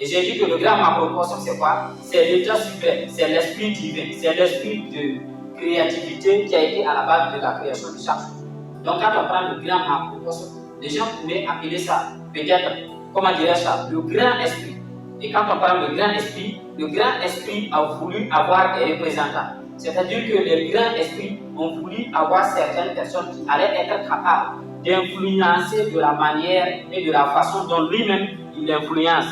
Et j'ai dit que le grand macrocosme, c'est quoi? C'est l'état suprême, c'est l'esprit divin, c'est l'esprit de créativité qui a été à la base de la création de chaque chose. Donc quand on prend le grand macrocosme, les gens pourraient appeler ça, peut-être, comment dirais-je ça, le grand esprit. Et quand on parle de le grand esprit a voulu avoir des représentants. C'est-à-dire que les grands esprits ont voulu avoir certaines personnes qui allaient être capables d'influencer de la manière et de la façon dont lui-même il influence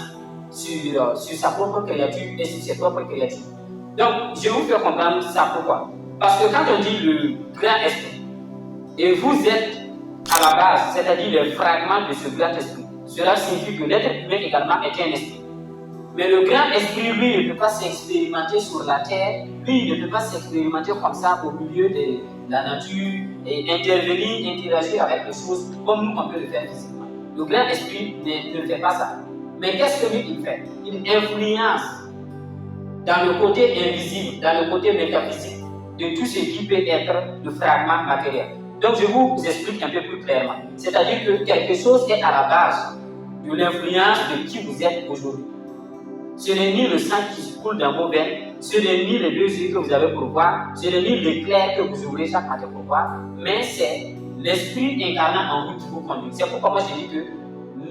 sur sa propre créature et sur ses propres créatures. Donc, je vais vous faire comprendre ça pourquoi. Parce que quand on dit le grand esprit, et vous êtes à la base, c'est-à-dire le fragment de ce grand esprit, cela signifie que l'être humain également est un esprit. Mais le grand esprit, lui, il ne peut pas s'expérimenter sur la terre, lui, il ne peut pas s'expérimenter comme ça au milieu de la nature et interagir avec les choses comme nous on peut le faire physiquement. Le grand esprit ne fait pas ça. Mais qu'est-ce que lui, il fait? Il influence dans le côté invisible, dans le côté métaphysique de tout ce qui peut être le fragment matériel. Donc, je vous explique un peu plus clairement. C'est-à-dire que quelque chose est à la base de l'influence de qui vous êtes aujourd'hui. Ce n'est ni le sang qui coule dans vos veines, ce n'est ni les 2 yeux que vous avez pour voir, ce n'est ni l'éclair que vous ouvrez chaque matin pour voir, mais c'est l'esprit incarnant en vous qui vous conduit. C'est pourquoi moi je dis que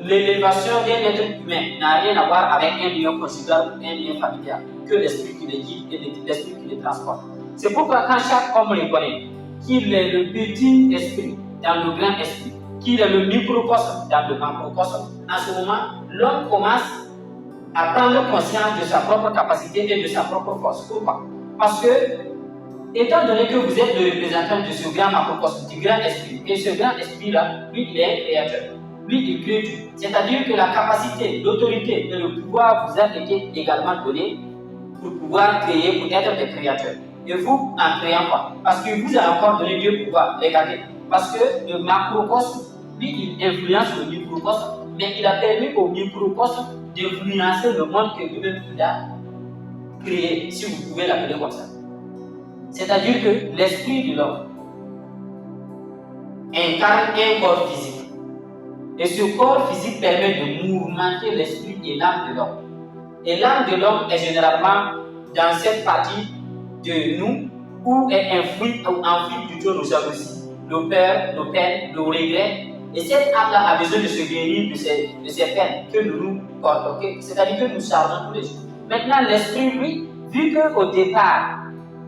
l'élévation d'un être humain n'a rien à voir avec un lien conjugal ou un lien familial, que l'esprit qui le guide et l'esprit qui le transporte. C'est pourquoi quand chaque homme reconnaît qu'il est le petit esprit dans le grand esprit, qu'il est le microcosme dans le macrocosme, en ce moment, l'homme commence à prendre conscience de sa propre capacité et de sa propre force. Pourquoi? Parce que, étant donné que vous êtes le représentant de ce grand macrocosme, du grand esprit, et ce grand esprit-là, lui, il est un créateur. Lui, il crée tout. C'est-à-dire que la capacité, l'autorité et le pouvoir vous a été également donné pour pouvoir créer, pour être des créateurs. Et vous, en créant quoi? Parce que vous a encore donné deux pouvoirs. Regardez. Parce que le macrocosme, lui, il influence le microcosme, mais il a permis au microcosme d'influencer le monde que lui-même il a créé, si vous pouvez l'appeler comme ça. C'est-à-dire que l'esprit de l'homme incarne un corps physique. Et ce corps physique permet de mouvementer l'esprit et l'âme de l'homme. Et l'âme de l'homme est généralement dans cette partie de nous où est enfouie plutôt nos jalousies, nos peurs, nos peines, nos regrets. Et cette âme-là a besoin de se guérir de ces peines que nous portons, c'est-à-dire que nous chargeons tous les jours. Maintenant, l'esprit, lui, vu qu'au départ,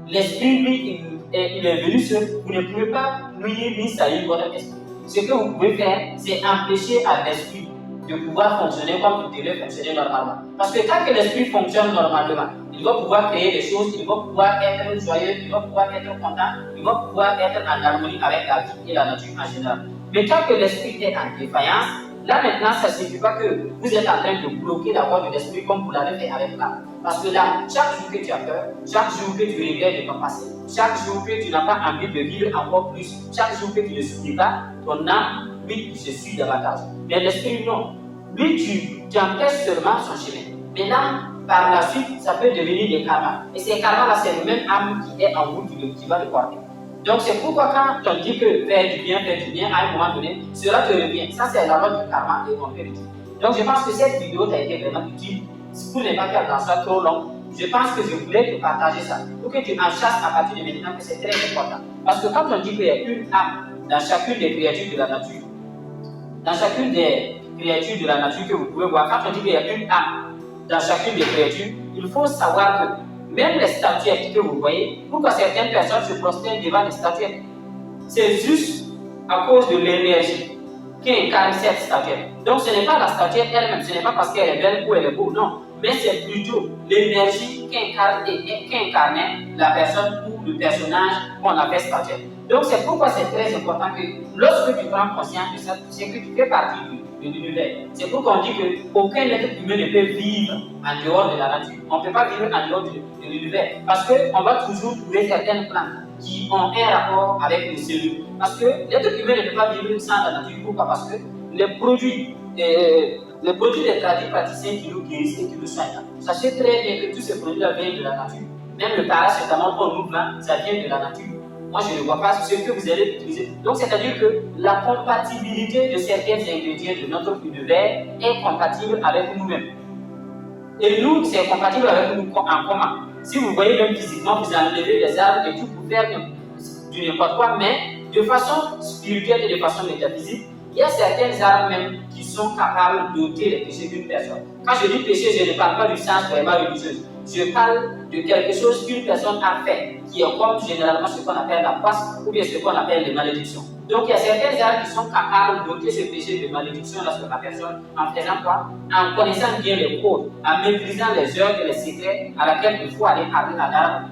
l'esprit, lui, il est venu sur vous ne pouvez pas nuire ni salir votre esprit. Ce que vous pouvez faire, c'est empêcher à l'esprit de pouvoir fonctionner comme il devait fonctionner normalement. Parce que tant que l'esprit fonctionne normalement, il va pouvoir créer des choses, il va pouvoir être joyeux, il va pouvoir être content, il va pouvoir être en harmonie avec la vie et la nature en général. Mais tant que l'esprit est en défaillance, là maintenant, ça ne signifie pas que vous êtes en train de bloquer la voie de l'esprit comme vous l'avez fait avec l'âme. Parce que là, chaque jour que tu as peur, chaque jour que tu regrettes de ton passé, chaque jour que tu n'as pas envie de vivre encore plus, chaque jour que tu ne souris pas, ton âme, lui, se suit davantage. Mais l'esprit, non. Lui, tu empêches seulement son chemin. Mais là, par la suite, ça peut devenir des karmas. Et ces karmas-là, c'est le même âme qui est en vous qui va le porter. Donc c'est pourquoi quand on dit que faire du bien, à un moment donné, cela te revient. Ça c'est la loi du karma et on peut le dire. Donc je pense que cette vidéo t'a été vraiment utile. Pour ne pas faire dans ça trop long, je pense que je voulais te partager ça. Pour que tu en chasses à partir de maintenant que c'est très important. Parce que quand on dit qu'il y a une âme dans chacune des créatures de la nature, dans chacune des créatures de la nature que vous pouvez voir, quand on dit qu'il y a une âme dans chacune des créatures, il faut savoir que même les statuettes que vous voyez, pourquoi certaines personnes se prosternent devant les statuettes? C'est juste à cause de l'énergie qui incarne cette statuette. Donc ce n'est pas la statuette elle-même, ce n'est pas parce qu'elle est belle ou elle est beau, non. Mais c'est plutôt l'énergie qui incarnait la personne ou le personnage qu'on a fait statuette. Donc c'est pourquoi c'est très important que lorsque tu prends conscience de ça, c'est que tu fais partie de l'univers. C'est pourquoi on dit qu'aucun être humain ne peut vivre en dehors de la nature. On ne peut pas vivre en dehors de l'univers. Parce qu'on va toujours trouver certaines plantes qui ont un rapport avec les cellules. Parce que l'être humain ne peut pas vivre sans la nature. Pourquoi? Parce que les produits des praticiens qui nous guérissent et qui nous soignent, sachez très bien que tous ces produits-là viennent de la nature. Même le paracétamol qu'on ouvre là, ça vient de la nature. Moi, je ne vois pas ce que vous allez utiliser. Donc, c'est-à-dire que la compatibilité de certains ingrédients de notre univers est compatible avec nous-mêmes. Et nous, c'est compatible avec nous en commun. Si vous voyez même physiquement, vous enlevez des arbres et tout pour faire du n'importe quoi, mais de façon spirituelle et de façon métaphysique, il y a certaines armes même qui sont capables d'ôter les péchés d'une personne. Quand je dis péché, je ne parle pas du sens vraiment religieux. Je parle de quelque chose qu'une personne a fait, qui est comme généralement ce qu'on appelle la passe ou bien ce qu'on appelle les malédictions. Donc il y a certaines armes qui sont capables d'ôter ce péché de malédiction lorsque la personne, en faisant quoi? En connaissant bien les codes, en maîtrisant les œuvres et les secrets à laquelle il faut aller parler à l'arme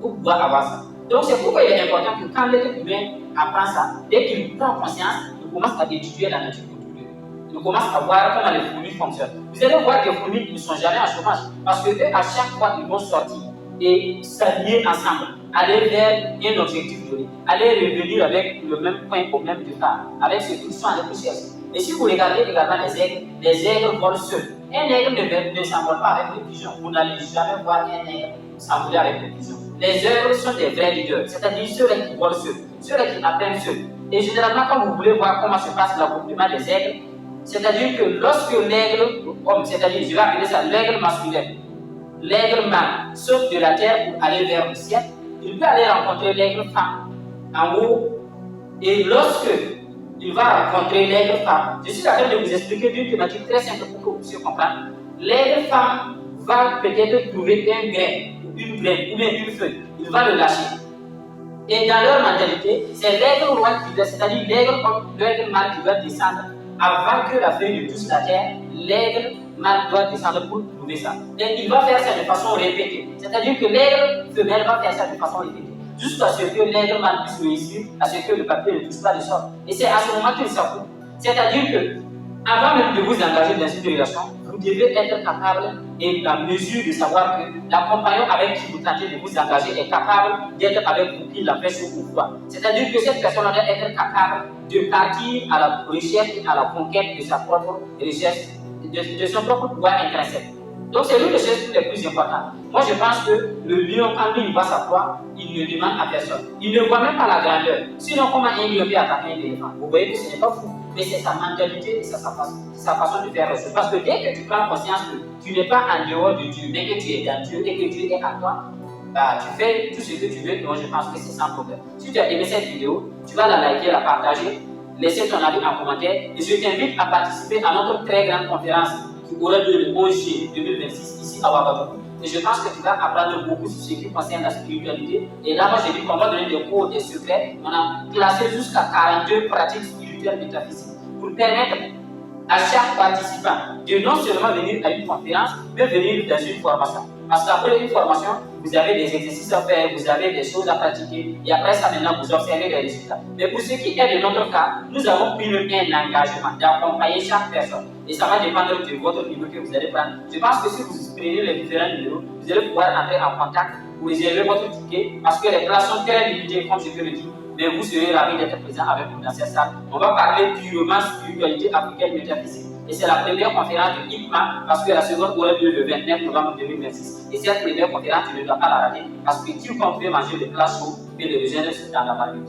pour pouvoir avoir ça. Donc c'est pourquoi il est important que quand l'être humain apprend ça, dès qu'il prend conscience, il commence à étudier la nature autour de lui. Il commence à voir comment les fourmis fonctionnent. Vous allez voir que les fourmis ne sont jamais en chômage parce que eux, à chaque fois, ils vont sortir et s'allier ensemble, aller vers un objectif donné, aller revenir avec le même point au même départ, avec ce qu'ils sont allés chercher. Et si vous regardez également les aigles volent seuls. Un aigle ne s'envole pas avec les pigeons. Vous n'allez jamais voir un aigle s'envoler avec les pigeons. Les aigles sont des vrais leaders, c'est-à-dire ceux-là qui volent seuls, ceux-là qui apprennent seuls. Et généralement, quand vous voulez voir comment se passe l'accouplement des aigles, c'est-à-dire que lorsque l'aigle, c'est-à-dire, je vais appeler ça l'aigle masculin, l'aigle mâle saute de la terre pour aller vers le ciel, il peut aller rencontrer l'aigle femme en haut. Et lorsque il va rencontrer l'aigle femme, je suis en train de vous expliquer d'une thématique très simple pour que vous puissiez comprendre. L'aigle femme va peut-être trouver un grain, une graine ou bien une feuille, il va le lâcher. Et dans leur mentalité, c'est l'aigle roi qui doit, c'est-à-dire l'aigle mâle qui doit descendre. Avant que la feuille ne touche la terre, l'aigle mâle doit descendre pour trouver ça. Et il va faire ça de façon répétée. C'est-à-dire que l'aigle femelle va faire ça de façon répétée. Jusqu'à ce que l'aigle mâle puisse réussir, à ce que le papier ne touche pas le sol. Et c'est à ce moment qu'il s'approuve. C'est-à-dire que, avant même de vous engager dans une relation, vous devez être capable et la mesure de savoir que la compagnon avec qui vous tentez de vous engager est capable d'être avec vous, qu'il la fait chaud ou froid. C'est-à-dire que cette personne doit être capable de partir à la recherche et à la conquête de sa propre recherche, de son propre pouvoir intrinsèque. Donc c'est l'une des choses les plus importantes. Moi je pense que le lion, quand lui il voit sa proie, il ne demande à personne. Il ne voit même pas la grandeur. Sinon comment un lion peut attaquer un éléphant? Vous voyez que ce n'est pas fou. Mais c'est sa mentalité et sa façon de faire les choses. Parce que dès que tu prends conscience que tu n'es pas en dehors de Dieu, mais que tu es dans Dieu et que Dieu est à toi, bah, tu fais tout ce que tu veux. Et moi je pense que c'est sans problème. Si tu as aimé cette vidéo, tu vas la liker, la partager, laisser ton avis en commentaire. Et je t'invite à participer à notre très grande conférence qui aura lieu le 11 juillet 2026 ici à Ouagadougou. Et je pense que tu vas apprendre beaucoup sur ce qui concerne la spiritualité. Et là, moi, j'ai dit qu'on va donner des cours, des secrets. On a classé jusqu'à 42 pratiques spirituelles métaphysiques pour permettre à chaque participant de non seulement venir à une conférence, mais venir dans une formation. Parce qu'après une formation, vous avez des exercices à faire, vous avez des choses à pratiquer, et après ça, maintenant, vous observez les résultats. Mais pour ce qui est de notre cas, nous avons pris un engagement d'accompagner chaque personne. Et ça va dépendre de votre niveau que vous allez prendre. Je pense que si vous prenez les différents numéros, vous allez pouvoir entrer en contact pour réserver votre ticket, parce que les places sont très limitées, comme je peux le dire. Mais vous serez ravis d'être présent avec nous dans cette salle. On va parler purement spiritualité africaine métaphysique. Et c'est la première conférence de IPMA, parce que la seconde aura lieu le 29 novembre 2026. Et cette première conférence, tu ne dois pas la rater, parce que tu comptes manger des plats chauds et les rejoindre dans la marmite.